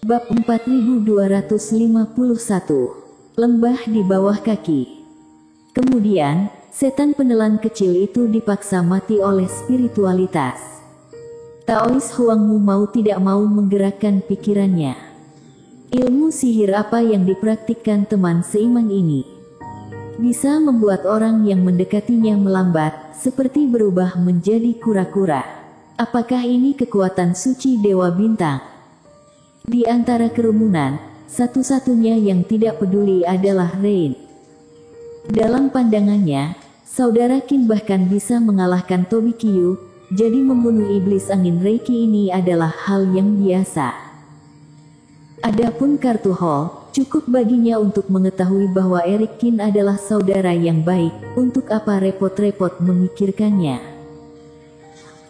Bab 4251. Lembah di bawah kaki. Kemudian, setan penelan kecil itu dipaksa mati oleh spiritualitas. Taois Huangmu mau tidak mau menggerakkan pikirannya. Ilmu sihir apa yang dipraktikkan teman seiman ini bisa membuat orang yang mendekatinya melambat, seperti berubah menjadi kura-kura. Apakah ini kekuatan suci Dewa Bintang? Di antara kerumunan, satu-satunya yang tidak peduli adalah Rain. Dalam pandangannya, saudara Qin bahkan bisa mengalahkan Tobi Qiu, jadi membunuh iblis angin Reiki ini adalah hal yang biasa. Adapun kartu Hall, cukup baginya untuk mengetahui bahwa Eric Qin adalah saudara yang baik, untuk apa repot-repot memikirkannya.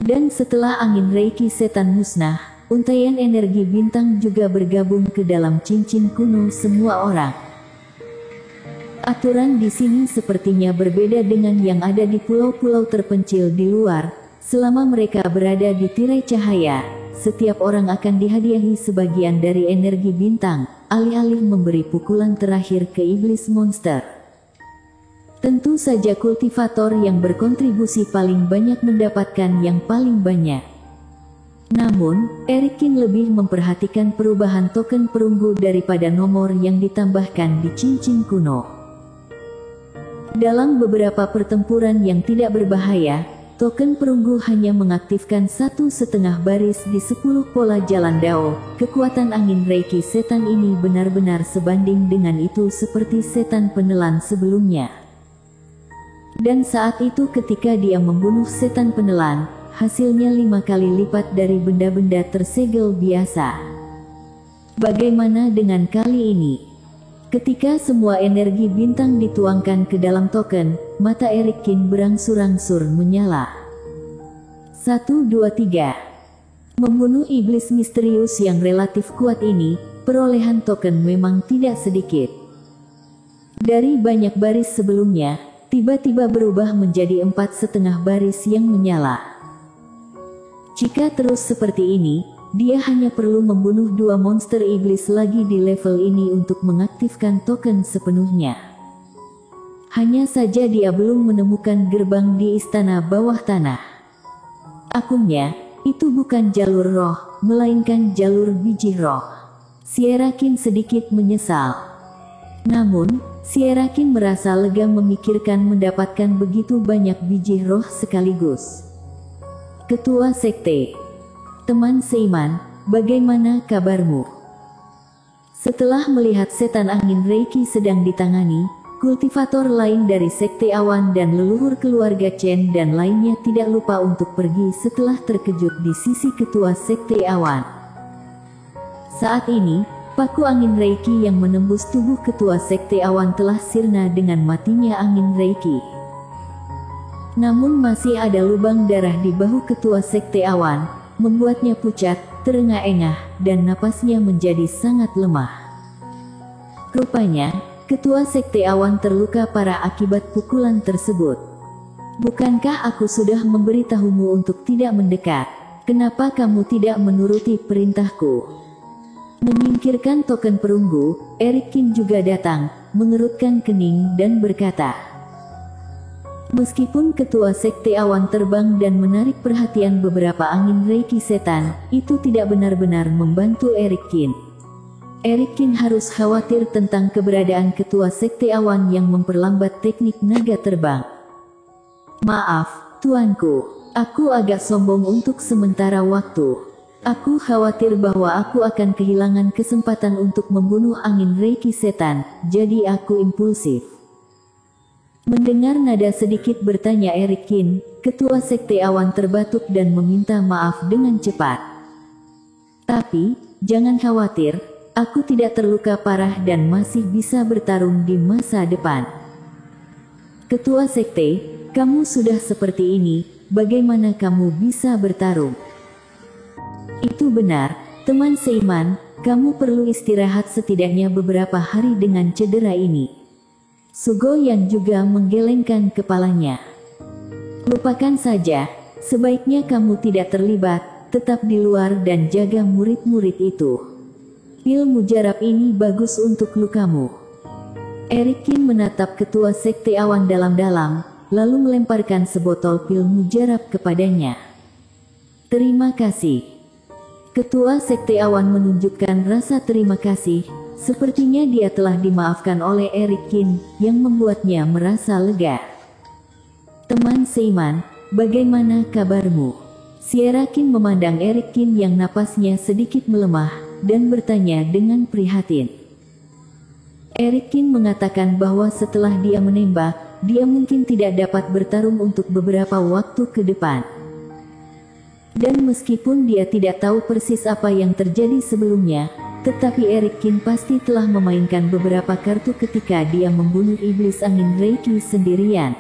Dan setelah angin Reiki setan musnah, untaian energi bintang juga bergabung ke dalam cincin kuno semua orang. Aturan di sini sepertinya berbeda dengan yang ada di pulau-pulau terpencil di luar. Selama mereka berada di tirai cahaya, setiap orang akan dihadiahi sebagian dari energi bintang, alih-alih memberi pukulan terakhir ke iblis monster. Tentu saja kultivator yang berkontribusi paling banyak mendapatkan yang paling banyak. Namun, Eric Qin lebih memperhatikan perubahan token perunggu daripada nomor yang ditambahkan di cincin kuno. Dalam beberapa pertempuran yang tidak berbahaya, token perunggu hanya mengaktifkan 1,5 baris di 10 pola jalan Dao. Kekuatan angin Reiki setan ini benar-benar sebanding dengan itu seperti setan penelan sebelumnya. Dan saat itu ketika dia membunuh setan penelan, hasilnya 5 kali lipat dari benda-benda tersegel biasa. Bagaimana dengan kali ini? Ketika semua energi bintang dituangkan ke dalam token, mata Eric Qin berangsur-angsur menyala. 1, 2, 3. Membunuh iblis misterius yang relatif kuat ini, perolehan token memang tidak sedikit. Dari banyak baris sebelumnya, tiba-tiba berubah menjadi 4,5 baris yang menyala. Jika terus seperti ini, dia hanya perlu membunuh 2 monster iblis lagi di level ini untuk mengaktifkan token sepenuhnya. Hanya saja dia belum menemukan gerbang di istana bawah tanah. Akunnya, itu bukan jalur roh, melainkan jalur biji roh. Sierra Qin sedikit menyesal. Namun, Sierra Qin merasa lega memikirkan mendapatkan begitu banyak biji roh sekaligus. Ketua Sekte. Teman seiman, bagaimana kabarmu? Setelah melihat setan angin Reiki sedang ditangani, kultivator lain dari Sekte Awan dan leluhur keluarga Chen dan lainnya tidak lupa untuk pergi setelah terkejut di sisi Ketua Sekte Awan. Saat ini, paku angin Reiki yang menembus tubuh Ketua Sekte Awan telah sirna dengan matinya angin Reiki. Namun masih ada lubang darah di bahu Ketua Sekte Awan, membuatnya pucat, terengah-engah, dan napasnya menjadi sangat lemah. Rupanya, Ketua Sekte Awan terluka parah akibat pukulan tersebut. Bukankah aku sudah memberitahumu untuk tidak mendekat? Kenapa kamu tidak menuruti perintahku? Menyingkirkan token perunggu, Eric Qin juga datang, mengerutkan kening dan berkata, meskipun Ketua Sekte Awan terbang dan menarik perhatian beberapa angin Reiki setan, itu tidak benar-benar membantu Eric Qin. Eric Qin harus khawatir tentang keberadaan Ketua Sekte Awan yang memperlambat teknik naga terbang. Maaf, tuanku, aku agak sombong untuk sementara waktu. Aku khawatir bahwa aku akan kehilangan kesempatan untuk membunuh angin Reiki setan, jadi aku impulsif. Mendengar nada sedikit bertanya Eric Qin, Ketua Sekte Awan terbatuk dan meminta maaf dengan cepat. Tapi, jangan khawatir, aku tidak terluka parah dan masih bisa bertarung di masa depan. Ketua Sekte, kamu sudah seperti ini, bagaimana kamu bisa bertarung? Itu benar, teman seiman, kamu perlu istirahat setidaknya beberapa hari dengan cedera ini. Sugo yang juga menggelengkan kepalanya. Lupakan saja, sebaiknya kamu tidak terlibat, tetap di luar dan jaga murid-murid itu. Pil mujarab ini bagus untuk lukamu. Eric Kin menatap ketua sekte awan dalam-dalam, lalu melemparkan sebotol pil mujarab kepadanya. Terima kasih. Ketua sekte awan menunjukkan rasa terima kasih. Sepertinya dia telah dimaafkan oleh Eric Kin, yang membuatnya merasa lega. Teman seiman, bagaimana kabarmu? Sierra Kin memandang Eric Kin yang napasnya sedikit melemah, dan bertanya dengan prihatin. Eric Kin mengatakan bahwa setelah dia menembak, dia mungkin tidak dapat bertarung untuk beberapa waktu ke depan. Dan meskipun dia tidak tahu persis apa yang terjadi sebelumnya, tetapi Eric Kin pasti telah memainkan beberapa kartu ketika dia membunuh iblis angin Reiki sendirian.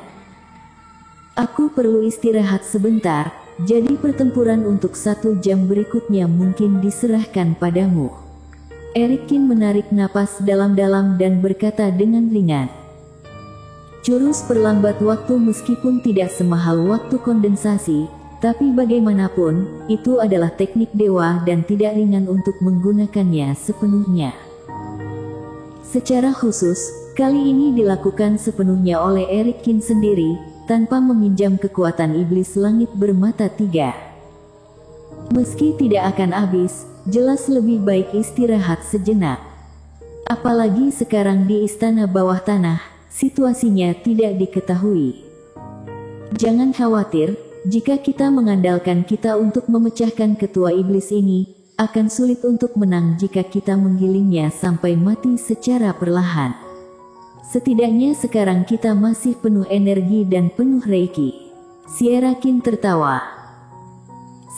Aku perlu istirahat sebentar, jadi pertempuran untuk 1 jam berikutnya mungkin diserahkan padamu. Eric Kin menarik napas dalam-dalam dan berkata dengan ringan. Jurus perlambat waktu meskipun tidak semahal waktu kondensasi, tapi bagaimanapun, itu adalah teknik dewa dan tidak ringan untuk menggunakannya sepenuhnya. Secara khusus, kali ini dilakukan sepenuhnya oleh Eric Kin sendiri, tanpa meminjam kekuatan iblis langit bermata 3. Meski tidak akan habis, jelas lebih baik istirahat sejenak. Apalagi sekarang di istana bawah tanah, situasinya tidak diketahui. Jangan khawatir. Jika kita mengandalkan kita untuk memecahkan ketua iblis ini, akan sulit untuk menang jika kita menggilingnya sampai mati secara perlahan. Setidaknya sekarang kita masih penuh energi dan penuh reiki. Sierra Kin tertawa.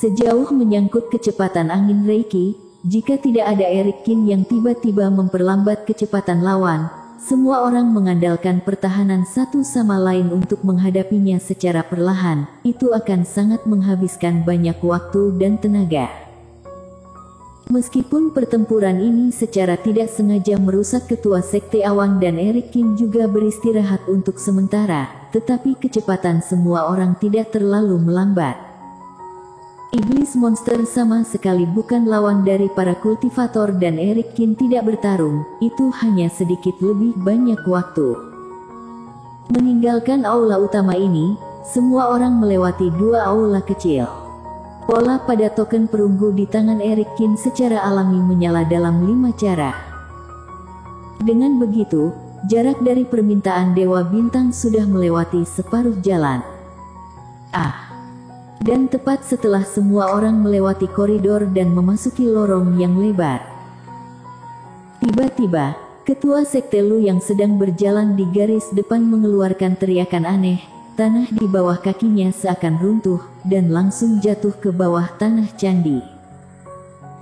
Sejauh menyangkut kecepatan angin reiki, jika tidak ada Eric Kin yang tiba-tiba memperlambat kecepatan lawan, semua orang mengandalkan pertahanan satu sama lain untuk menghadapinya secara perlahan, itu akan sangat menghabiskan banyak waktu dan tenaga. Meskipun pertempuran ini secara tidak sengaja merusak ketua sekte awan dan Eric Kin juga beristirahat untuk sementara, tetapi kecepatan semua orang tidak terlalu melambat. Iblis monster sama sekali bukan lawan dari para kultivator dan Eric Kin tidak bertarung, itu hanya sedikit lebih banyak waktu. Meninggalkan aula utama ini, semua orang melewati 2 aula kecil. Pola pada token perunggu di tangan Eric Kin secara alami menyala dalam 5 cara. Dengan begitu, jarak dari permintaan Dewa Bintang sudah melewati separuh jalan. Dan tepat setelah semua orang melewati koridor dan memasuki lorong yang lebar, tiba-tiba, ketua sekte Lu yang sedang berjalan di garis depan mengeluarkan teriakan aneh, tanah di bawah kakinya seakan runtuh, dan langsung jatuh ke bawah tanah candi.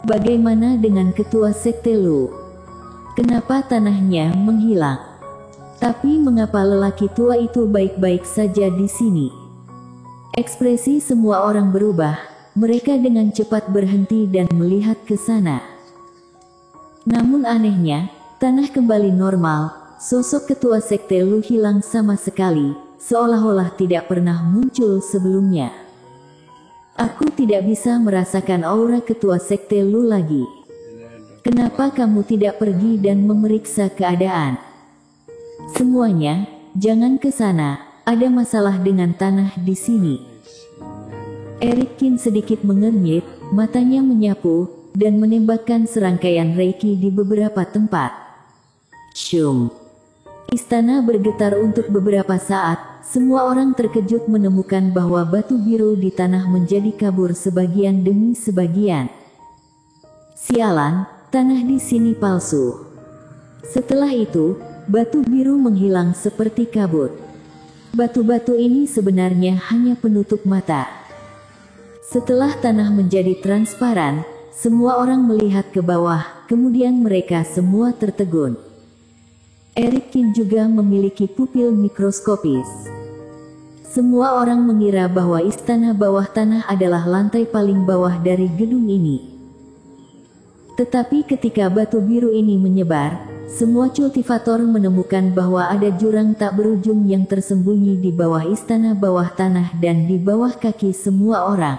Bagaimana dengan ketua sekte Lu? Kenapa tanahnya menghilang? Tapi mengapa lelaki tua itu baik-baik saja di sini? Ekspresi semua orang berubah, mereka dengan cepat berhenti dan melihat ke sana. Namun anehnya, tanah kembali normal, sosok ketua sekte Lu hilang sama sekali, seolah-olah tidak pernah muncul sebelumnya. Aku tidak bisa merasakan aura ketua sekte Lu lagi. Kenapa kamu tidak pergi dan memeriksa keadaan? Semuanya, jangan ke sana. Ada masalah dengan tanah di sini. Eric Kin sedikit mengernyit, matanya menyapu, dan menembakkan serangkaian reiki di beberapa tempat. Shum. Istana bergetar untuk beberapa saat, semua orang terkejut menemukan bahwa batu biru di tanah menjadi kabur sebagian demi sebagian. Sialan, tanah di sini palsu. Setelah itu, batu biru menghilang seperti kabut. Batu-batu ini sebenarnya hanya penutup mata. Setelah tanah menjadi transparan, semua orang melihat ke bawah, kemudian mereka semua tertegun. Eric Kin juga memiliki pupil mikroskopis. Semua orang mengira bahwa istana bawah tanah adalah lantai paling bawah dari gedung ini. Tetapi ketika batu biru ini menyebar, semua cultivator menemukan bahwa ada jurang tak berujung yang tersembunyi di bawah istana bawah tanah dan di bawah kaki semua orang.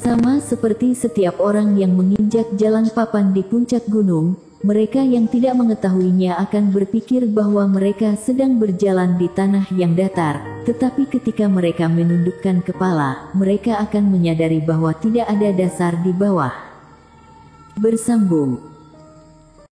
Sama seperti setiap orang yang menginjak jalan papan di puncak gunung, mereka yang tidak mengetahuinya akan berpikir bahwa mereka sedang berjalan di tanah yang datar, tetapi ketika mereka menundukkan kepala, mereka akan menyadari bahwa tidak ada dasar di bawah. Bersambung.